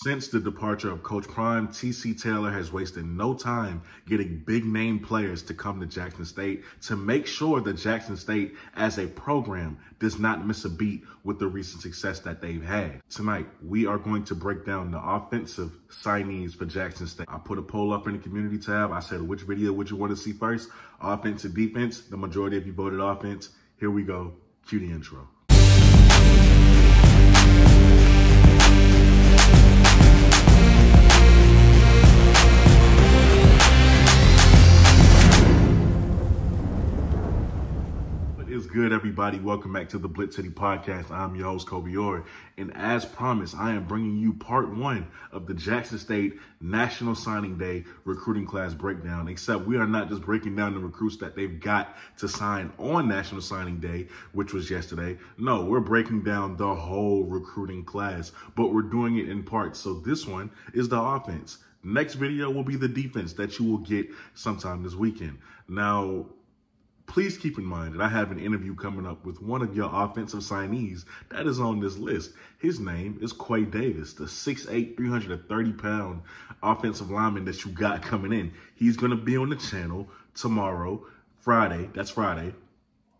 Since the departure of Coach Prime, TC Taylor has wasted no time getting big name players to come to Jackson State to make sure that Jackson State as a program does not miss a beat with the recent success that they've had. Tonight, we are going to break down the offensive signees for Jackson State. I put a poll up in the community tab. I said, which video would you want to see first? Offense or defense? The majority of you voted offense. Here we go. Cue the intro. Good, everybody. Welcome back to the BlitzCity Podcast. I'm your host, Kobe Orr. And as promised, I am bringing you part one of the Jackson State National Signing Day recruiting class breakdown, except we are not just breaking down the recruits that they've got to sign on National Signing Day, which was yesterday. No, we're breaking down the whole recruiting class, but we're doing it in parts. So this one is the offense. Next video will be the defense that you will get sometime this weekend. Now, please keep in mind that I have an interview coming up with one of your offensive signees that is on this list. His name is Quay Davis, the 6'8", 330-pound offensive lineman that you got coming in. He's going to be on the channel tomorrow, Friday. That's Friday.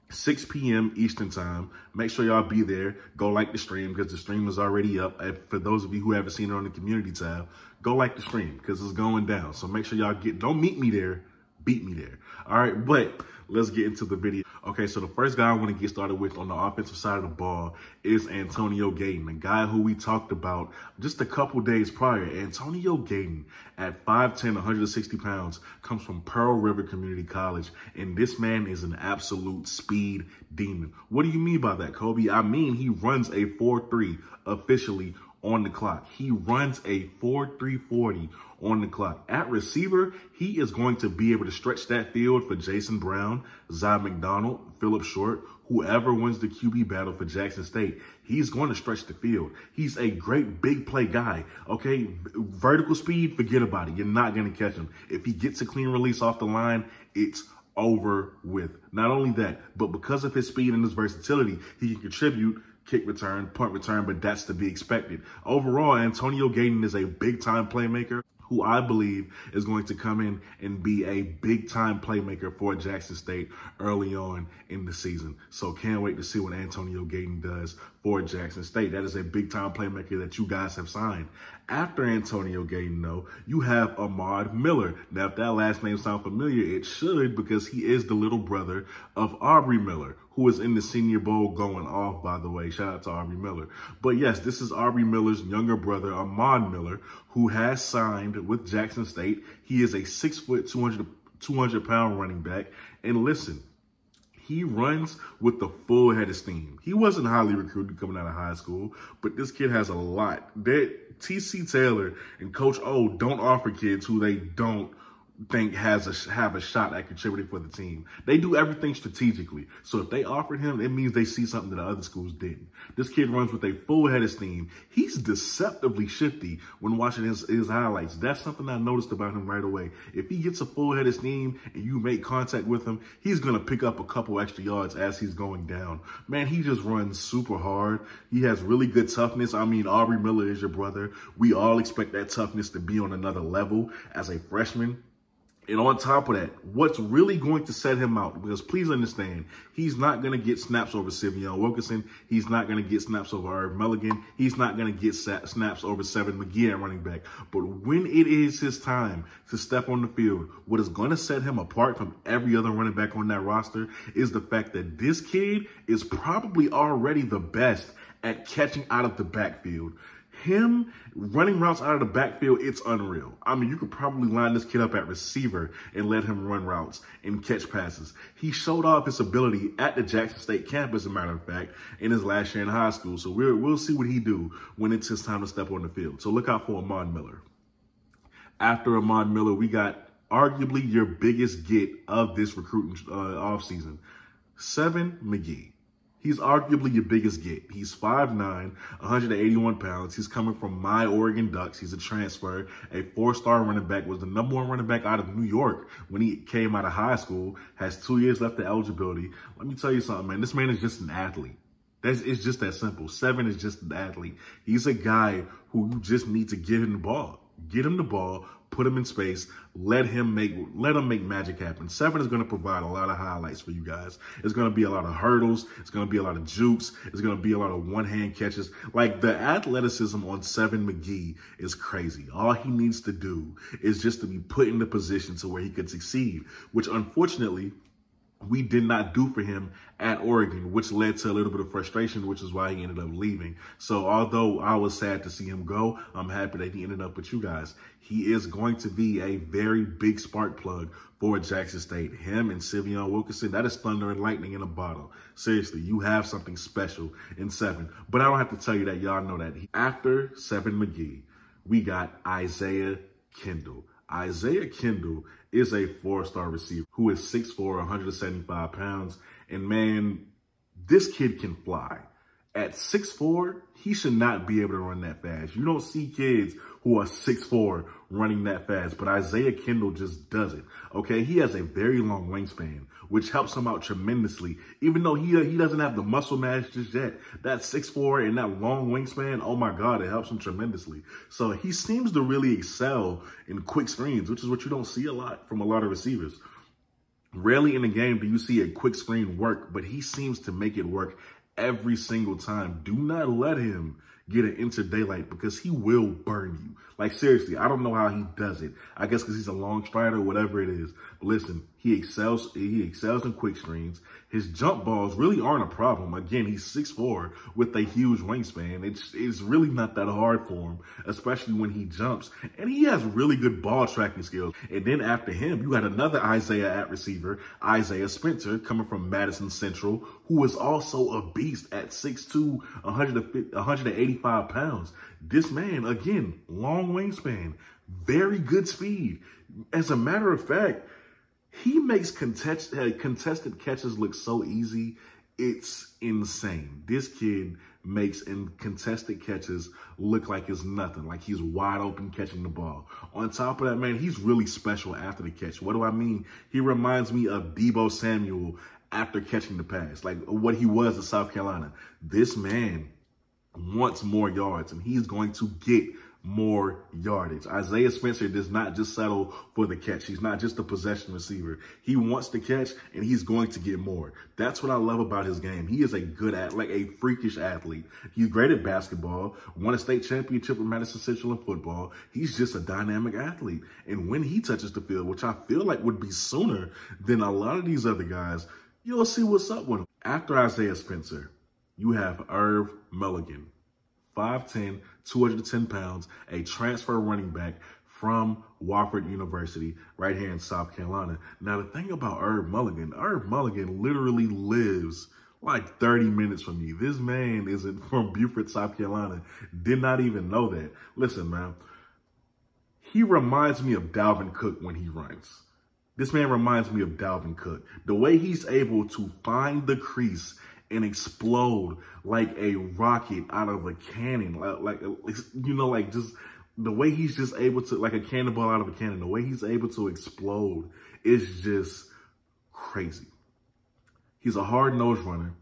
6 p.m. Eastern time. Make sure y'all be there. Go like the stream because the stream is already up. And for those of you who haven't seen it on the community tab, go like the stream because it's going down. So make sure y'all don't meet me there, beat me there. All right, but let's get into the video. Okay, so the first guy I want to get started with on the offensive side of the ball is Antonio Gayton, a guy who we talked about just a couple days prior. Antonio Gayton, at 5'10", 160 pounds, comes from Pearl River Community College, and this man is an absolute speed demon. What do you mean by that, Kobe? I mean, he runs a 4.3 officially on the clock. He runs a 4.340 on the clock. At receiver, he is going to be able to stretch that field for Jason Brown, Zy McDonald, Phillip Short, whoever wins the QB battle for Jackson State. He's going to stretch the field. He's a great big play guy, okay? Vertical speed, forget about it. You're not going to catch him. If he gets a clean release off the line, it's over with. Not only that, but because of his speed and his versatility, he can contribute kick return, punt return, but that's to be expected. Overall, Antonio Gayton is a big-time playmaker who I believe is going to come in and be a big-time playmaker for Jackson State early on in the season. So can't wait to see what Antonio Gayton does for Jackson State. That is a big-time playmaker that you guys have signed. After Antonio Gayton, though, you have Ahmad Miller. Now, if that last name sounds familiar, it should, because he is the little brother of Aubrey Miller, who is in the Senior Bowl going off, by the way. Shout out to Aubrey Miller. But yes, this is Aubrey Miller's younger brother, Ahmad Miller, who has signed with Jackson State. He is a 6', 200-pound running back. And listen, he runs with the full head of steam. He wasn't highly recruited coming out of high school, but this kid has a lot. TC Taylor and Coach O don't offer kids who they don't think have a shot at contributing for the team. They do everything strategically. So if they offered him, it means they see something that the other schools didn't. This kid runs with a full head of steam. He's deceptively shifty when watching his highlights. That's something I noticed about him right away. If he gets a full head of steam and you make contact with him, he's going to pick up a couple extra yards as he's going down. Man, he just runs super hard. He has really good toughness. I mean, Aubrey Miller is your brother. We all expect that toughness to be on another level as a freshman. And on top of that, what's really going to set him out, because please understand, he's not going to get snaps over Sivion Wilkinson. He's not going to get snaps over Irv Mulligan. He's not going to get snaps over Seven McGee at running back. But when it is his time to step on the field, what is going to set him apart from every other running back on that roster is the fact that this kid is probably already the best at catching out of the backfield. Him running routes out of the backfield, it's unreal. I mean, you could probably line this kid up at receiver and let him run routes and catch passes. He showed off his ability at the Jackson State campus, as a matter of fact, in his last year in high school. So we'll see what he do when it's his time to step on the field. So look out for Ahmad Miller. After Ahmad Miller, we got arguably your biggest get of this recruiting offseason, Seven McGee. He's arguably your biggest get. He's 5'9", 181 pounds. He's coming from my Oregon Ducks. He's a transfer, a 4-star running back, was the #1 running back out of New York when he came out of high school, has 2 years left of eligibility. Let me tell you something, man. This man is just an athlete. It's just that simple. Seven is just an athlete. He's a guy who you just need to give him the ball. Get him the ball, put him in space, let him make magic happen. Seven is going to provide a lot of highlights for you guys. It's going to be a lot of hurdles. It's going to be a lot of jukes. It's going to be a lot of one-hand catches. Like, the athleticism on Seven McGee is crazy. All he needs to do is just to be put in the position to where he could succeed, which unfortunately we did not do for him at Oregon, which led to a little bit of frustration, which is why he ended up leaving. So although I was sad to see him go, I'm happy that he ended up with you guys. He is going to be a very big spark plug for Jackson State. Him and Sivion Wilkinson, that is thunder and lightning in a bottle. Seriously, you have something special in Seven. But I don't have to tell you that. Y'all know that. After Seven McGee, we got Isaiah Kendall. Isaiah Kendall is a 4-star receiver who is 6'4", 175 pounds. And man, this kid can fly. At 6'4", he should not be able to run that fast. You don't see kids who are 6'4" running that fast, but Isaiah Kendall just does it, okay? He has a very long wingspan, which helps him out tremendously. Even though he doesn't have the muscle mass just yet, that 6'4" and that long wingspan, oh my God, it helps him tremendously. So he seems to really excel in quick screens, which is what you don't see a lot from a lot of receivers. Rarely in a game do you see a quick screen work, but he seems to make it work every single time. Do not let him get an into daylight because he will burn you. Like, seriously, I don't know how he does it. I guess because he's a long strider, whatever it is. But listen, he excels in quick screens. His jump balls really aren't a problem. Again, he's 6'4" with a huge wingspan. It's really not that hard for him, especially when he jumps. And he has really good ball tracking skills. And then after him, you got another Isaiah at receiver, Isaiah Spencer, coming from Madison Central, who is also a beast at 6'2", 185 pounds. This man, again, long wingspan, very good speed. As a matter of fact, he makes contested catches look so easy. It's insane. This kid makes contested catches look like it's nothing, like he's wide open catching the ball. On top of that, man, he's really special after the catch. What do I mean? He reminds me of Deebo Samuel after catching the pass, like what he was at South Carolina. This man wants more yards, and he's going to get more yardage. Isaiah Spencer does not just settle for the catch. He's not just a possession receiver. He wants to catch, and he's going to get more. That's what I love about his game. He is a good like a freakish athlete. He's great at basketball, won a state championship with Madison Central in football. He's just a dynamic athlete. And when he touches the field, which I feel like would be sooner than a lot of these other guys, you'll see what's up with him. After Isaiah Spencer, you have Irv Mulligan, 5'10", 210 pounds, a transfer running back from Wofford University right here in South Carolina. Now, the thing about Irv Mulligan literally lives like 30 minutes from me. This man isn't from Beaufort, South Carolina. Did not even know that. Listen, man, he reminds me of Dalvin Cook when he runs. This man reminds me of Dalvin Cook. The way he's able to find the crease and explode like a rocket out of a cannon, like just the way he's just able to, like a cannonball out of a cannon, the way he's able to explode is just crazy. He's a hard-nosed runner.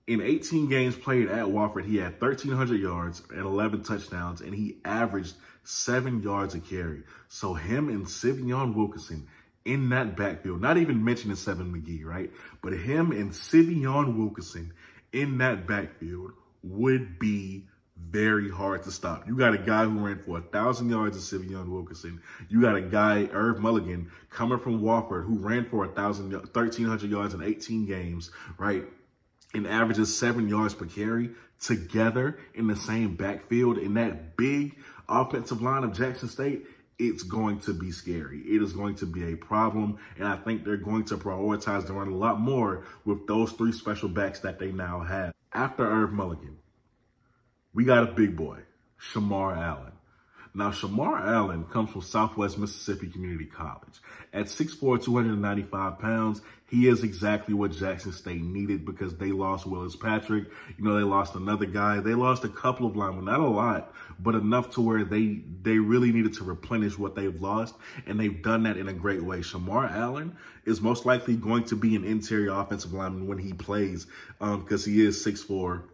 In 18 games played at Wofford, he had 1,300 yards and 11 touchdowns, and he averaged 7 yards a carry. So him and Sivion Wilkinson in that backfield, not even mentioning Seven McGee, right? But him and Sivion Wilkinson in that backfield would be very hard to stop. You got a guy who ran for 1,000 yards of Sivion Wilkinson. You got a guy, Irv Mulligan, coming from Wofford, who ran for 1,300 yards in 18 games, right? And averages 7 yards per carry together in the same backfield in that big offensive line of Jackson State. It's going to be scary. It is going to be a problem, and I think they're going to prioritize the run a lot more with those 3 special backs that they now have. After Irv Mulligan, we got a big boy, Shamar Allen. Now, Shamar Allen comes from Southwest Mississippi Community College. At 6'4", 295 pounds, he is exactly what Jackson State needed because they lost Willis Patrick. You know, they lost another guy. They lost a couple of linemen, not a lot, but enough to where they really needed to replenish what they've lost, and they've done that in a great way. Shamar Allen is most likely going to be an interior offensive lineman when he plays because he is 6'4",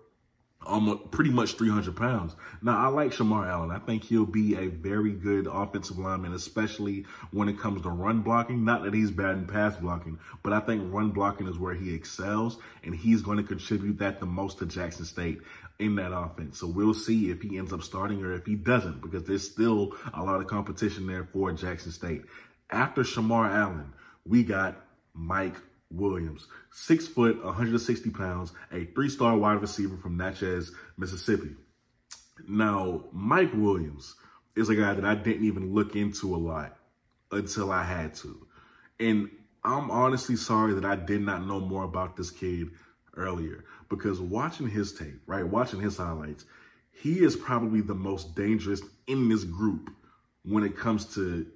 almost pretty much 300 pounds. Now, I like Shamar Allen. I think he'll be a very good offensive lineman, especially when it comes to run blocking. Not that he's bad in pass blocking, but I think run blocking is where he excels, and he's going to contribute that the most to Jackson State in that offense. So we'll see if he ends up starting or if he doesn't, because there's still a lot of competition there for Jackson State. After Shamar Allen, we got Mike Williams, 6 foot, 160 pounds, a 3-star wide receiver from Natchez, Mississippi. Now, Mike Williams is a guy that I didn't even look into a lot until I had to. And I'm honestly sorry that I did not know more about this kid earlier, because watching his tape, watching his highlights, he is probably the most dangerous in this group when it comes to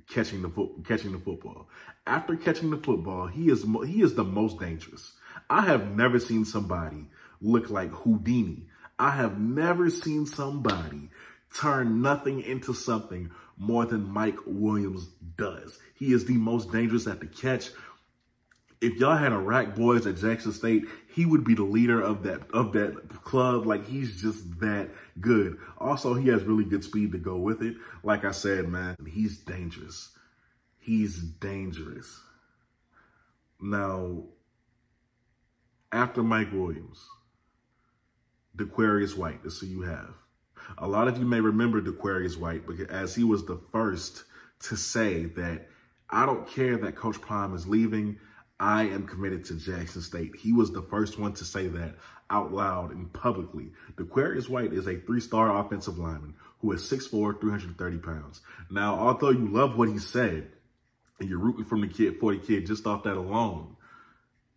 catching the football. After catching the football, he is the most dangerous. I have never seen somebody look like Houdini. I have never seen somebody turn nothing into something more than Mike Williams does. He is the most dangerous at the catch. If y'all had a rack boys at Jackson State, he would be the leader of that club. Like, he's just that good. Also, he has really good speed to go with it. Like I said, man, he's dangerous. He's dangerous. Now, after Mike Williams, DeQuarius White, that's who you have. A lot of you may remember DeQuarius White because as he was the first to say that, I don't care that Coach Prime is leaving, I am committed to Jackson State. He was the first one to say that out loud and publicly. DeQuarius White is a 3-star offensive lineman who is 6'4", 330 pounds. Now, although you love what he said, and you're rooting for the kid just off that alone,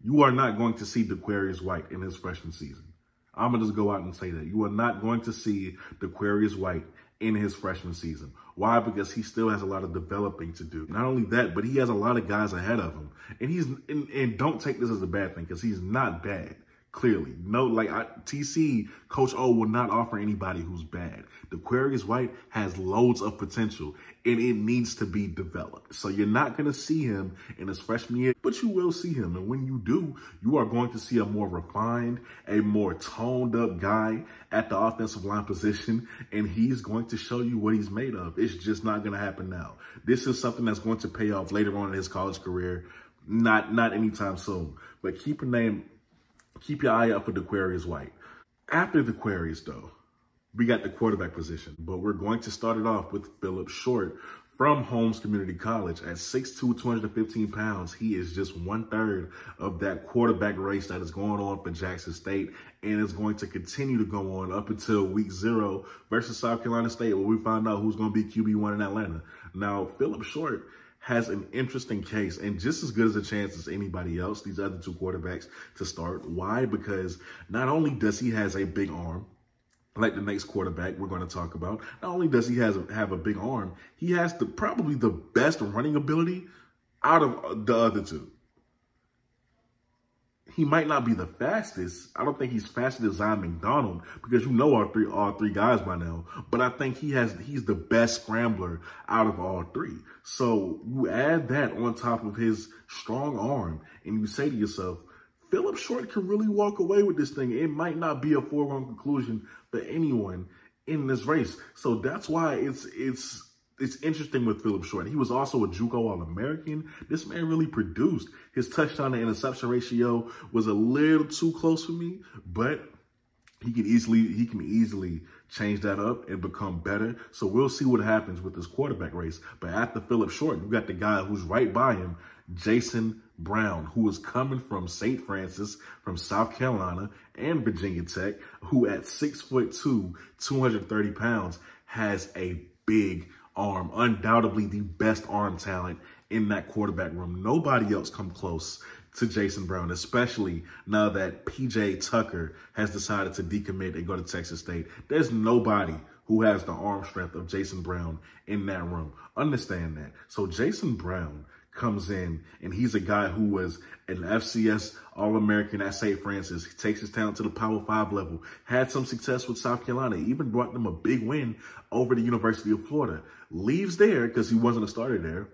you are not going to see DeQuarius White in his freshman season. I'm going to just go out and say that. You are not going to see DeQuarius White in his freshman season. Why? Because he still has a lot of developing to do. Not only that, but he has a lot of guys ahead of him. And don't take this as a bad thing, because he's not bad. Clearly. No, TC, Coach O will not offer anybody who's bad. DeQuarius White has loads of potential, and it needs to be developed. So you're not going to see him in his freshman year, but you will see him. And when you do, you are going to see a more refined, a more toned up guy at the offensive line position, and he's going to show you what he's made of. It's just not going to happen now. This is something that's going to pay off later on in his college career, not anytime soon. But keep your eye out for DeQuarius White. After DeQuarius, though, we got the quarterback position, but we're going to start it off with Phillip Short from Holmes Community College. At 6'2", 215 pounds, he is just 1/3 of that quarterback race that is going on for Jackson State, and is going to continue to go on up until week 0 versus South Carolina State, where we find out who's going to be QB1 in Atlanta. Now, Phillip Short has an interesting case and just as good as a chance as anybody else, these other two quarterbacks, to start. Why? Because not only does he has a big arm, like the next quarterback we're going to talk about, not only does he have a big arm, he has probably the best running ability out of the other two. He might not be the fastest. I don't think he's faster than Zion McDonald, because you know all three guys by now. But I think he's the best scrambler out of all three. So you add that on top of his strong arm, and you say to yourself, Phillip Short can really walk away with this thing. It might not be a foregone conclusion for anyone in this race. So that's why it's interesting with Phillip Short. He was also a JUCO All-American. This man really produced. His touchdown to interception ratio was a little too close for me, but he can easily change that up and become better. So we'll see what happens with this quarterback race. But after Phillip Short, you got the guy who's right by him, Jason Brown, who is coming from St. Francis, from South Carolina and Virginia Tech, who at 6'2", 230 pounds, has a big arm, undoubtedly the best arm talent in that quarterback room. Nobody else come close to Jason Brown, especially now that PJ Tucker has decided to decommit and go to Texas State. There's nobody who has the arm strength of Jason Brown in that room. Understand that. So Jason Brown comes in, and he's a guy who was an FCS All-American at St. Francis. He takes his talent to the Power 5 level, had some success with South Carolina, even brought them a big win over the University of Florida. Leaves there because he wasn't a starter there.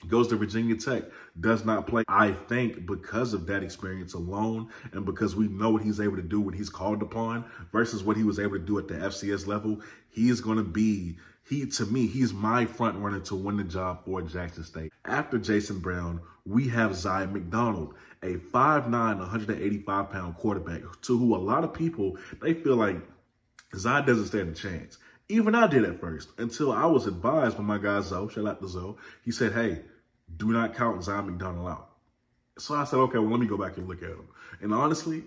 Goes to Virginia Tech, does not play. I think because of that experience alone, and because we know what he's able to do when he's called upon versus what he was able to do at the FCS level, he is going to be, to me, he's my front runner to win the job for Jackson State. After Jason Brown, we have Zion McDonald, a 5'9", 185-pound quarterback, to who a lot of people, they feel like Zion doesn't stand a chance. Even I did at first, until I was advised by my guy Zoe, shout out to Zoe. He said, hey, do not count Zion McDonald out. So I said, okay, well, let me go back and look at him. And honestly,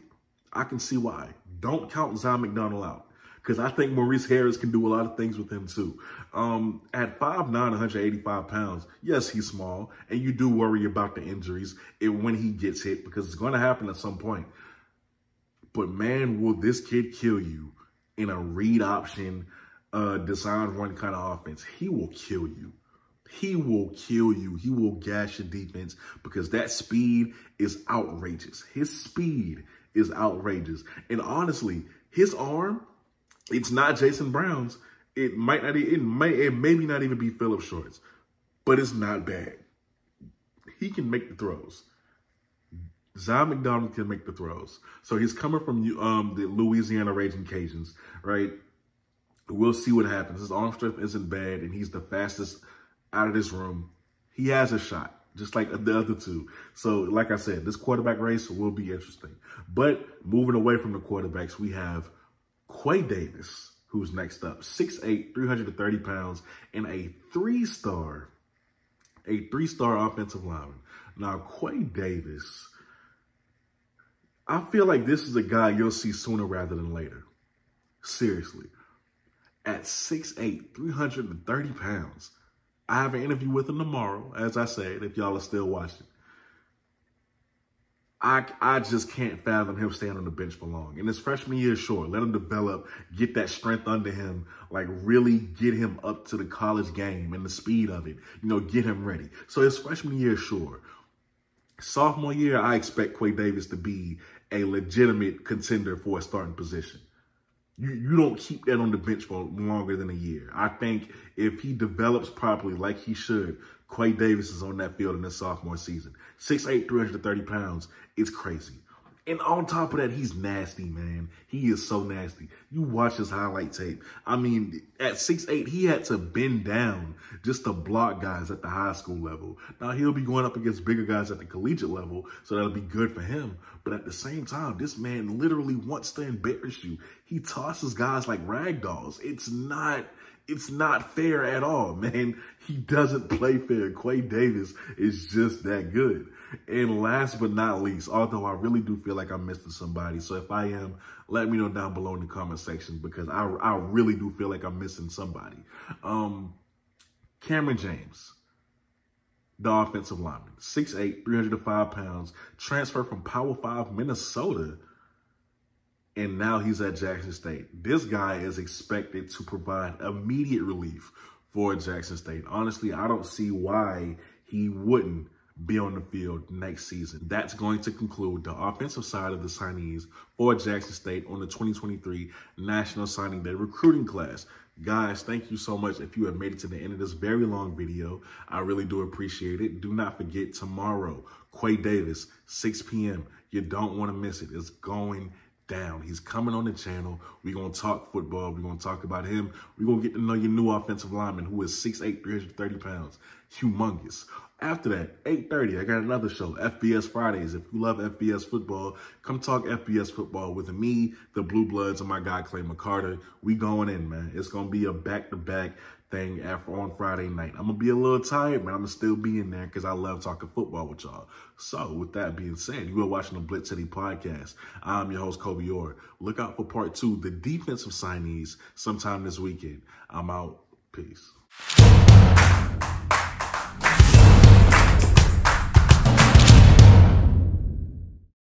I can see why. Don't count Zion McDonald out, because I think Maurice Harris can do a lot of things with him too. At 5'9", 185 pounds, yes, he's small, and you do worry about the injuries when he gets hit, because it's going to happen at some point. But man, will this kid kill you in a read option, design run kind of offense. He will kill you. He will kill you. He will gash your defense because that speed is outrageous. His speed is outrageous. And honestly, his arm, it's not Jason Brown's. It maybe not even be Phillip Short's, but it's not bad. He can make the throws. Zion McDonald can make the throws. So he's coming from the Louisiana Raging Cajuns, right? We'll see what happens. His arm strength isn't bad, and he's the fastest out of this room. He has a shot, just like the other two. So, like I said, this quarterback race will be interesting. But moving away from the quarterbacks, we have Quay Davis, who's next up. 6'8", 330 pounds, and a three-star offensive lineman. Now, Quay Davis, I feel like this is a guy you'll see sooner rather than later. Seriously. At 6'8", 330 pounds. I have an interview with him tomorrow, as I said, if y'all are still watching. I just can't fathom him staying on the bench for long. In his freshman year, sure, let him develop, get that strength under him, like really get him up to the college game and the speed of it, get him ready. So his freshman year, sure. Sophomore year, I expect Quay Davis to be a legitimate contender for a starting position. You don't keep that on the bench for longer than a year. I think if he develops properly like he should, Quay Davis is on that field in his sophomore season. 6'8", 330 pounds. It's crazy. And on top of that, he's nasty, man. He is so nasty. You watch his highlight tape. I mean, at 6'8", he had to bend down just to block guys at the high school level. Now, he'll be going up against bigger guys at the collegiate level, so that'll be good for him. But at the same time, this man literally wants to embarrass you. He tosses guys like rag dolls. It's not fair at all, man. He doesn't play fair. Quay Davis is just that good. And last but not least, although I really do feel like I'm missing somebody, so if I am, let me know down below in the comment section, because I really do feel like I'm missing somebody. Cameron James, the offensive lineman, 6'8", 305 pounds, transferred from Power 5 Minnesota, and now he's at Jackson State. This guy is expected to provide immediate relief for Jackson State. Honestly, I don't see why he wouldn't be on the field next season. That's going to conclude the offensive side of the signees for Jackson State on the 2023 National Signing Day recruiting class. Guys, thank you so much if you have made it to the end of this very long video. I really do appreciate it. Do not forget tomorrow, Quay Davis, 6 p.m. You don't want to miss it. It's going down. He's coming on the channel. We're going to talk football. We're going to talk about him. We're going to get to know your new offensive lineman who is 6'8", 330 pounds. Humongous. After that, 8:30, I got another show, FBS Fridays. If you love FBS football, come talk FBS football with me, the Blue Bloods, and my guy, Clay McCarter. We going in, man. It's going to be a back-to-back thing on Friday night. I'm going to be a little tired, but I'm going to still be in there because I love talking football with y'all. So, with that being said, you are watching the BlitzCity Podcast. I'm your host, Kobe Orr. Look out for part 2, the defensive signees, sometime this weekend. I'm out. Peace.